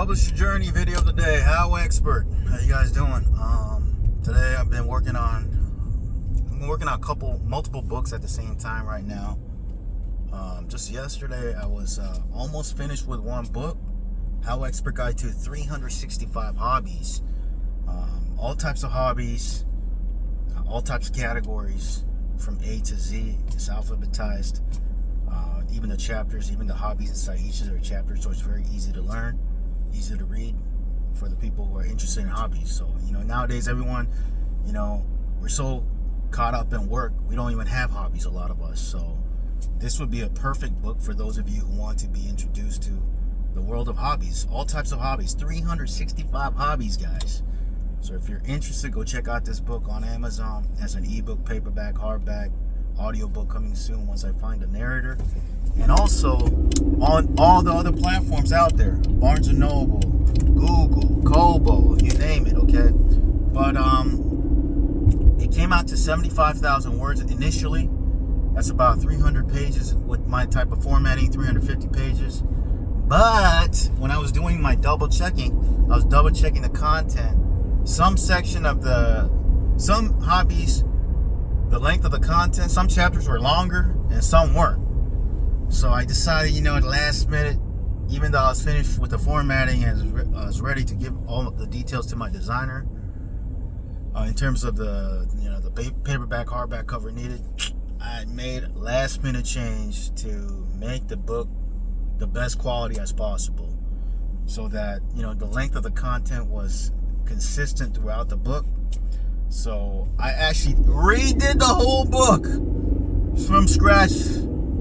Publish your journey video of the day. HowExpert. How you guys doing? Today I've been working on multiple books at the same time right now. Just yesterday I was almost finished with one book, HowExpert Guide to 365 Hobbies. All types of hobbies, all types of categories, from A to Z. It's alphabetized. Even the chapters, even the hobbies inside each of their chapters, so it's very easy to learn, easy to read for the people who are interested in hobbies. So, nowadays everyone, we're so caught up in work, we don't even have hobbies, a lot of us. So this would be a perfect book for those of you who want to be introduced to the world of hobbies, all types of hobbies, 365 hobbies, guys. So if you're interested, go check out this book on Amazon as an ebook, paperback, hardback, audiobook coming soon once I find a narrator. And also on all the other platforms out there, Barnes & Noble, Google, Kobo, you name it, okay? But it came out to 75,000 words initially. That's about 300 pages with my type of formatting, 350 pages. But when I was doing my double checking the content. Some hobbies, the length of the content, some chapters were longer and some weren't. So I decided, at the last minute, even though I was finished with the formatting and I was ready to give all of the details to my designer, in terms of the paperback, hardback cover needed, I made a last minute change to make the book the best quality as possible, so that the length of the content was consistent throughout the book. So I actually redid the whole book from scratch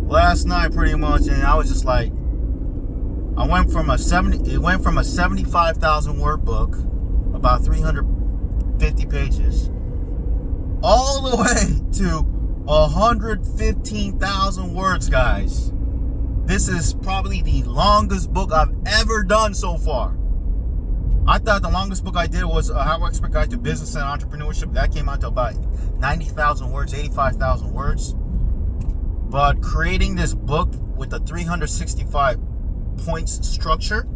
last night, pretty much, and I was just like, it went from a 75,000 word book, about 350 pages, all the way to 115,000 words, guys. This is probably the longest book I've ever done so far. I thought the longest book I did was a HowExpert Guide to Business and Entrepreneurship. That came out to about 90,000 words, 85,000 words. But creating this book with a 365 points structure,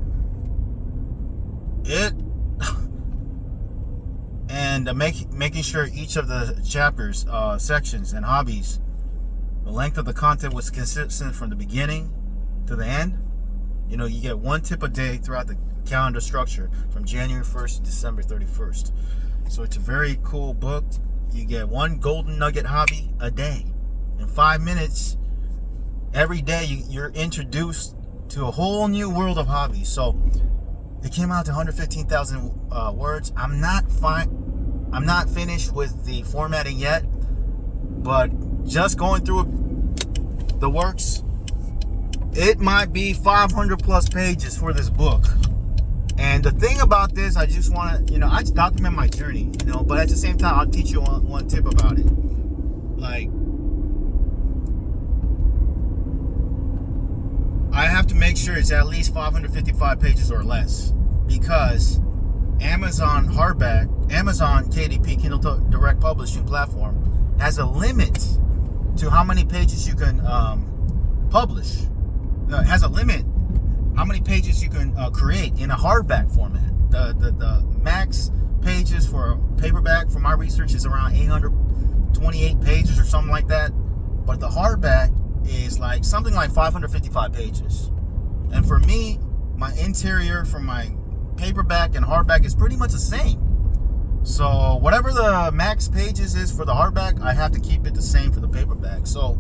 and making sure each of the chapters, sections, and hobbies, the length of the content was consistent from the beginning to the end. You get one tip a day throughout the calendar structure from January 1st to December 31st. So it's a very cool book. You get one golden nugget hobby a day. In 5 minutes, every day, you're introduced to a whole new world of hobbies. So it came out to 115,000 words. I'm not finished with the formatting yet, but just going through the works, it might be 500 plus pages for this book. And the thing about this, I just want to, I just document my journey, but at the same time, I'll teach you one tip about it. Like, I have to make sure it's at least 555 pages or less, because Amazon KDP, Kindle Direct Publishing platform, has a limit to how many pages you can publish. It has a limit how many pages you can create in a hardback format. The max pages for paperback, for my research, is around 828 pages or something like that. But the hardback is something like 555 pages. And for me, my interior for my paperback and hardback is pretty much the same. So whatever the max pages is for the hardback, I have to keep it the same for the paperback. So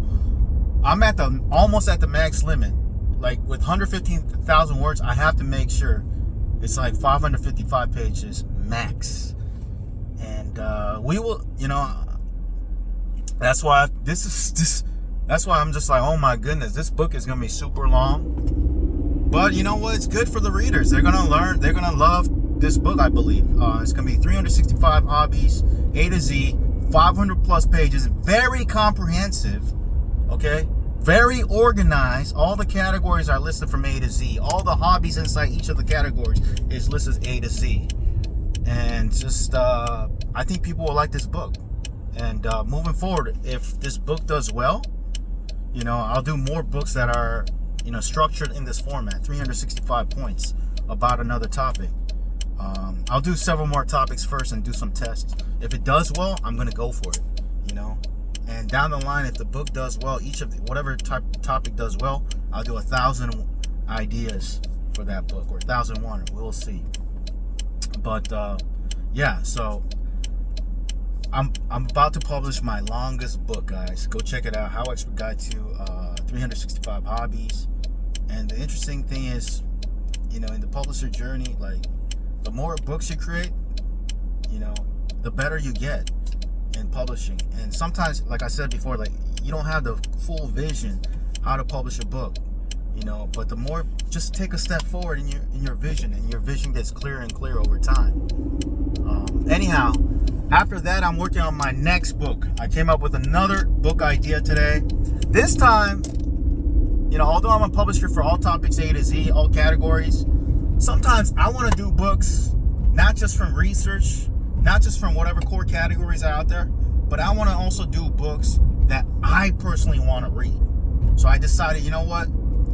I'm almost at the max limit. With 115,000 words, I have to make sure it's 555 pages max. And we will, that's why that's why I'm just like, oh my goodness, this book is gonna be super long. But you know what? It's good for the readers. They're gonna learn. They're gonna love this book, I believe. It's gonna be 365 hobbies, A to Z, 500 plus pages, very comprehensive. Okay. Very organized. All the categories are listed from A to Z. All the hobbies inside each of the categories is listed A to Z. And just, I think people will like this book. And moving forward, if this book does well, I'll do more books that are, structured in this format, 365 points about another topic. I'll do several more topics first and do some tests. If it does well, I'm gonna go for it, you know. And down the line, if the book does well, whatever topic does well, I'll do 1,000 ideas for that book, or 1,001. We'll see. But yeah, so I'm about to publish my longest book, guys. Go check it out, HowExpert Guide to 365 Hobbies. And the interesting thing is, you know, in the publisher journey, like, the more books you create, you know, the better you get in publishing. And sometimes, like I said before, like, you don't have the full vision how to publish a book, you know, but the more, just take a step forward in your vision, and your vision gets clearer and clearer over time. Anyhow, after that, I'm working on my next book. I came up with another book idea today. This time, you know, although I'm a publisher for all topics A to Z, all categories, sometimes I want to do books not just from research, not just from whatever core categories are out there, but I want to also do books that I personally want to read. So I decided, you know what?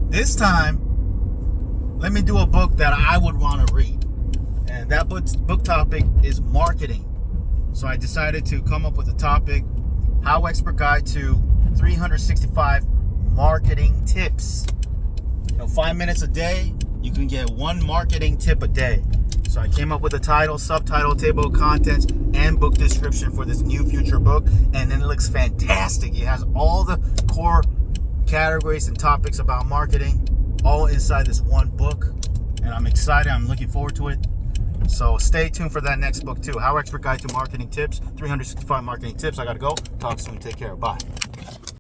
This time, let me do a book that I would want to read. And that book topic is marketing. So I decided to come up with a topic, HowExpert Guide to 365 Marketing Tips. You know, 5 minutes a day, you can get one marketing tip a day. So I came up with a title, subtitle, table of contents, and book description for this new future book. And then it looks fantastic. It has all the core categories and topics about marketing all inside this one book. And I'm excited. I'm looking forward to it. So stay tuned for that next book too. HowExpert Guide to Marketing Tips, 365 Marketing Tips. I gotta go. Talk soon. Take care. Bye.